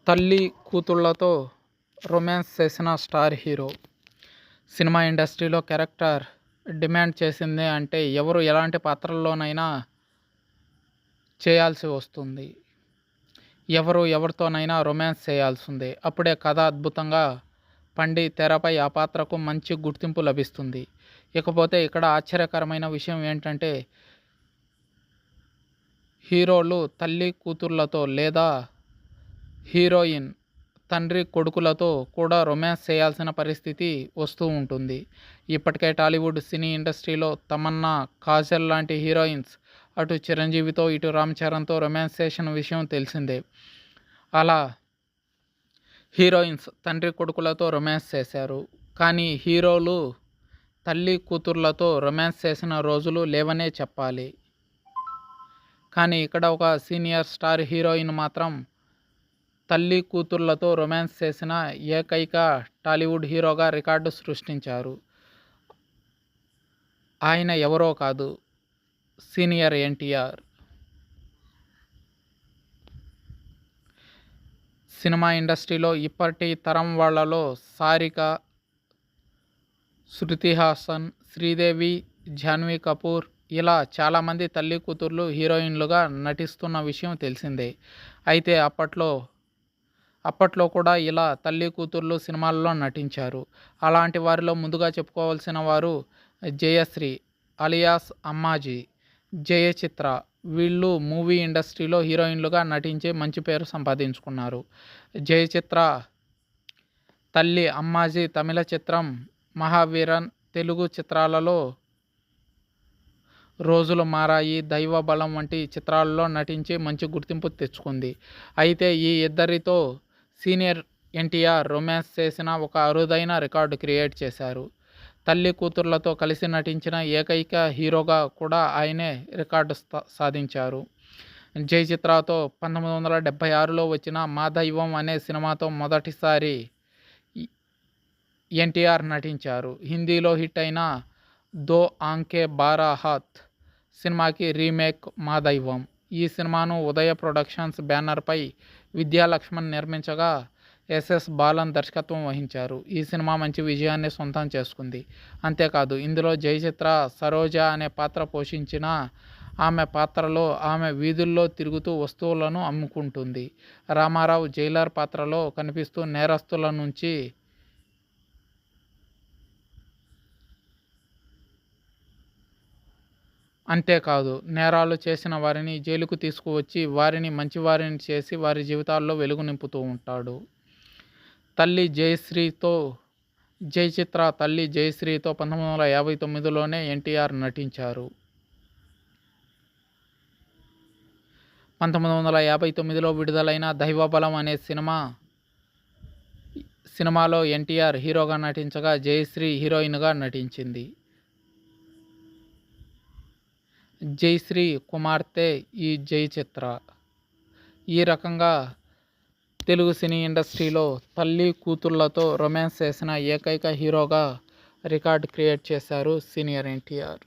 తల్లి కూతుళ్లతో రొమాన్స్ చేసిన star hero. Cinema ఇండస్ట్రీలో క్యారెక్టర్ డిమాండ్ చేసింది అంటే ఎవరు ఎలాంటి పాత్రల్లోనైనా చేయాల్సి వస్తుంది. ఎవరు ఎవరితోనైనా రొమాన్స్ చేయాల్సిందే. అప్పుడే కథ అద్భుతంగా పండి తెరపై ఆ పాత్రకు మంచి గుర్తింపు లభిస్తుంది. ఇకపోతే ఇక్కడ ఆశ్చర్యకరమైన విషయం ఏంటంటే హీరోలు తల్లి కూతుర్లతో లేదా హీరోయిన్ తండ్రి కొడుకులతో కూడా రొమాన్స్ చేయాల్సిన పరిస్థితి వస్తూ ఉంటుంది. ఇప్పటికే టాలీవుడ్ సినీ ఇండస్ట్రీలో తమన్నా, కాజల్ లాంటి హీరోయిన్స్ అటు చిరంజీవితో ఇటు రామ్ చరణ్తో రొమాన్స్ చేసిన విషయం తెలిసిందే. అలా హీరోయిన్స్ తండ్రి కొడుకులతో రొమాన్స్ చేశారు. కానీ హీరోలు తల్లి కూతుర్లతో రొమాన్స్ చేసిన రోజులు లేవనే చెప్పాలి. కానీ ఇక్కడ ఒక సీనియర్ స్టార్ హీరోయిన్ మాత్రం తల్లి కూతుర్లతో రొమాన్స్ చేసిన ఏకైక టాలీవుడ్ హీరోగా రికార్డు సృష్టించారు. ఆయన ఎవరో కాదు, సీనియర్ ఎన్టీఆర్. సినిమా ఇండస్ట్రీలో ఇప్పటి తరం వాళ్లలో సారిక, శృతి హాసన్, శ్రీదేవి, జాన్వీ కపూర్ ఇలా చాలామంది తల్లి కూతుర్లు హీరోయిన్లుగా నటిస్తున్న విషయం తెలిసిందే. అయితే అప్పట్లో కూడా ఇలా తల్లి కూతుర్లు సినిమాల్లో నటించారు. అలాంటి వారిలో ముందుగా చెప్పుకోవాల్సిన వారు జయశ్రీ అలియాస్ అమ్మాజీ, జయచిత్ర. వీళ్ళు మూవీ ఇండస్ట్రీలో హీరోయిన్లుగా నటించి మంచి పేరు సంపాదించుకున్నారు. జయచిత్ర తల్లి, అమ్మాజీ తమిళ చిత్రం మహావీరన్, తెలుగు చిత్రాలలో రోజులు మారాయి, దైవబలం వంటి చిత్రాల్లో నటించి మంచి గుర్తింపు తెచ్చుకుంది. అయితే ఈ ఇద్దరితో సీనియర్ ఎన్టీఆర్ రొమాన్స్ చేసిన ఒక అరుదైన రికార్డు క్రియేట్ చేశారు. తల్లి కూతుర్లతో కలిసి నటించిన ఏకైక హీరోగా కూడా ఆయనే రికార్డు సాధించారు. జయచిత్రతో 1976లో వచ్చిన మా దైవం అనే సినిమాతో మొదటిసారి ఎన్టీఆర్ నటించారు. హిందీలో హిట్ అయిన దో ఆంకే బారా హాత్ సినిమాకి రీమేక్ మా దైవం. ఈ సినిమాను ఉదయ ప్రొడక్షన్స్ బ్యానర్పై విద్యాలక్ష్మణ్ నిర్మించగా ఎస్ఎస్ బాలన్ దర్శకత్వం వహించారు. ఈ సినిమా మంచి విజయాన్ని సొంతం చేసుకుంది. అంతేకాదు ఇందులో జయచిత్ర సరోజ అనే పాత్ర పోషించిన ఆమె పాత్రలో ఆమె వీధుల్లో తిరుగుతూ వస్తువులను అమ్ముకుంటుంది. రామారావు జైలర్ పాత్రలో కనిపిస్తూ నేరస్తుల నుంచి అంతేకాదు నేరాలు చేసిన వారిని జైలుకు తీసుకువచ్చి వారిని మంచివారిని చేసి వారి జీవితాల్లో వెలుగు నింపుతూ ఉంటాడు. జయచిత్ర తల్లి జయశ్రీతో 1959లోనే ఎన్టీఆర్ నటించారు. 1959లో విడుదలైన దైవబలం అనే సినిమాలో ఎన్టీఆర్ హీరోగా నటించగా జయశ్రీ హీరోయిన్గా నటించింది. జయశ్రీ కుమార్తె ఈ జయచిత్ర. ఈ రకంగా తెలుగు సినీ ఇండస్ట్రీలో తల్లి కూతుళ్లతో రొమాన్స్ చేసిన ఏకైక హీరోగా రికార్డు క్రియేట్ చేశారు సీనియర్ ఎన్టీఆర్.